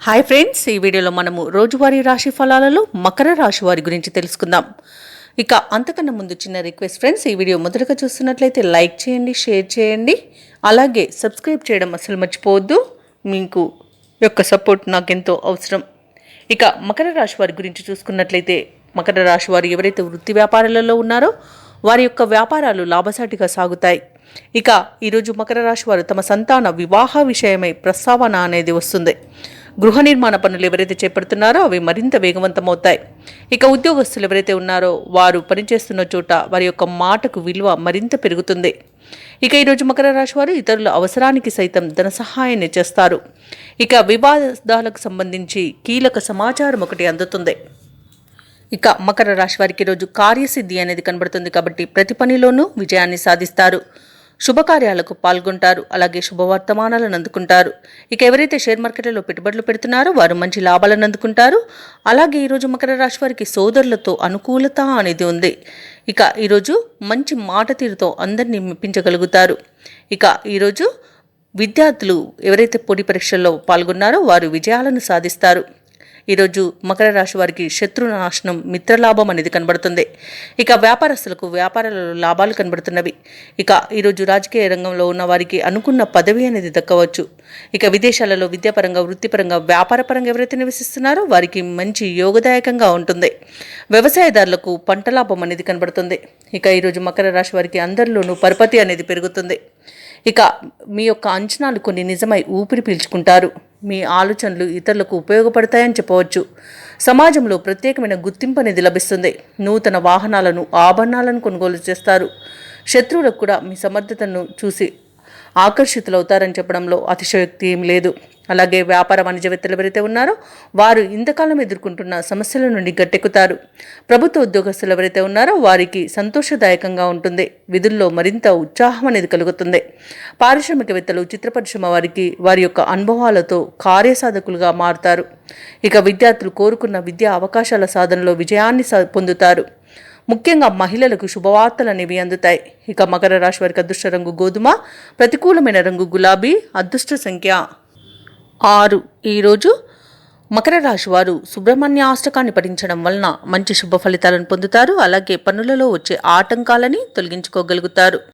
Hi friends, ఈ వీడియోలో మనము రోజువారీ రాశి ఫలాలలో మకర రాశి వారి గురించి తెలుసుకుందాం. ఇక అంతకన్నా ముందు చిన్న రిక్వెస్ట్ ఫ్రెండ్స్, ఈ వీడియో మొదటగా చూస్తున్నట్లయితే లైక్ చేయండి, షేర్ చేయండి, అలాగే సబ్స్క్రైబ్ చేయడం అసలు మర్చిపోవద్దు. మీకు యొక్క సపోర్ట్ నాకెంతో అవసరం. ఇక మకర రాశి వారి గురించి చూసుకున్నట్లయితే మకర రాశి వారు ఎవరైతే వృత్తి వ్యాపారాలలో ఉన్నారో వారి యొక్క వ్యాపారాలు లాభసాటిగా సాగుతాయి. ఇక ఈరోజు మకర రాశి వారు తమ సంతాన వివాహ విషయమై ప్రస్తావన అనేది వస్తుంది. గృహ నిర్మాణ పనులు ఎవరైతే చేపడుతున్నారో అవి మరింత వేగవంతమవుతాయి. ఇక ఉద్యోగస్తులు ఎవరైతే ఉన్నారో వారు పనిచేస్తున్న చోట వారి యొక్క మాటకు విలువ మరింత పెరుగుతుంది. ఇక ఈరోజు మకర రాశి వారు ఇతరుల అవసరానికి సైతం ధన సహాయాన్ని చేస్తారు. ఇక వివాదాలకు సంబంధించి కీలక సమాచారం ఒకటి అందుతుంది. ఇక మకర రాశి వారికి ఈరోజు కార్యసిద్ధి అనేది కనబడుతుంది కాబట్టి ప్రతి పనిలోనూ విజయాన్ని సాధిస్తారు. శుభకార్యాలకు పాల్గొంటారు, అలాగే శుభవర్తమానాలను అందుకుంటారు. ఇక ఎవరైతే షేర్ మార్కెట్లలో పెట్టుబడులు పెడుతున్నారో వారు మంచి లాభాలను అందుకుంటారు. అలాగే ఈరోజు మకర రాశి వారికి సోదరులతో అనుకూలత అనేది ఉంది. ఇక ఈరోజు మంచి మాట తీరుతో అందరినీ మెప్పించగలుగుతారు. ఇక ఈరోజు విద్యార్థులు ఎవరైతే పోటీ పరీక్షల్లో పాల్గొన్నారో వారు విజయాలను సాధిస్తారు. ఈరోజు మకర రాశి వారికి శత్రునాశనం, మిత్రలాభం అనేది కనబడుతుంది. ఇక వ్యాపారస్తులకు వ్యాపారాలలో లాభాలు కనబడుతున్నవి. ఇక ఈరోజు రాజకీయ రంగంలో ఉన్న వారికి అనుకున్న పదవి అనేది దక్కవచ్చు. ఇక విదేశాలలో విద్యాపరంగా, వృత్తిపరంగా, వ్యాపారపరంగా ఎవరైతే నివసిస్తున్నారో వారికి మంచి యోగదాయకంగా ఉంటుంది. వ్యవసాయదారులకు పంట లాభం అనేది కనబడుతుంది. ఇక ఈరోజు మకర రాశి వారికి అందరిలోనూ పరపతి అనేది పెరుగుతుంది. ఇక మీ యొక్క అంచనాలు కొన్ని నిజమై ఊపిరి పీల్చుకుంటారు. మీ ఆలోచనలు ఇతరులకు ఉపయోగపడతాయని చెప్పవచ్చు. సమాజంలో ప్రత్యేకమైన గుర్తింపు అనేది లభిస్తుంది. నూతన వాహనాలను, ఆభరణాలను కొనుగోలు చేస్తారు. శత్రువులకు కూడా మీ సమర్థతను చూసి ఆకర్షితులవుతారని చెప్పడంలో అతిశయోక్తి ఏం లేదు. అలాగే వ్యాపార వాణిజ్యవేత్తలు ఎవరైతే ఉన్నారో వారు ఇంతకాలం ఎదుర్కొంటున్న సమస్యల నుండి గట్టెక్కుతారు. ప్రభుత్వ ఉద్యోగస్తులు ఎవరైతే ఉన్నారో వారికి సంతోషదాయకంగా ఉంటుంది. విధుల్లో మరింత ఉత్సాహం అనేది కలుగుతుంది. పారిశ్రామికవేత్తలు, చిత్ర పరిశ్రమ వారికి వారి యొక్క అనుభవాలతో కార్యసాధకులుగా మారుతారు. ఇక విద్యార్థులు కోరుకున్న విద్యా అవకాశాల సాధనలో విజయాన్ని పొందుతారు. ముఖ్యంగా మహిళలకు శుభవార్తలు అనేవి అందుతాయి. ఇక మకర రాశి వారికి అదృష్ట రంగు గోధుమ, ప్రతికూలమైన రంగు గులాబీ, అదృష్ట సంఖ్య 6. ఈరోజు మకర రాశి వారు సుబ్రహ్మణ్య అష్టకాన్ని పఠించడం వలన మంచి శుభ ఫలితాలను పొందుతారు. అలాగే పనులలో వచ్చే ఆటంకాలని తొలగించుకోగలుగుతారు.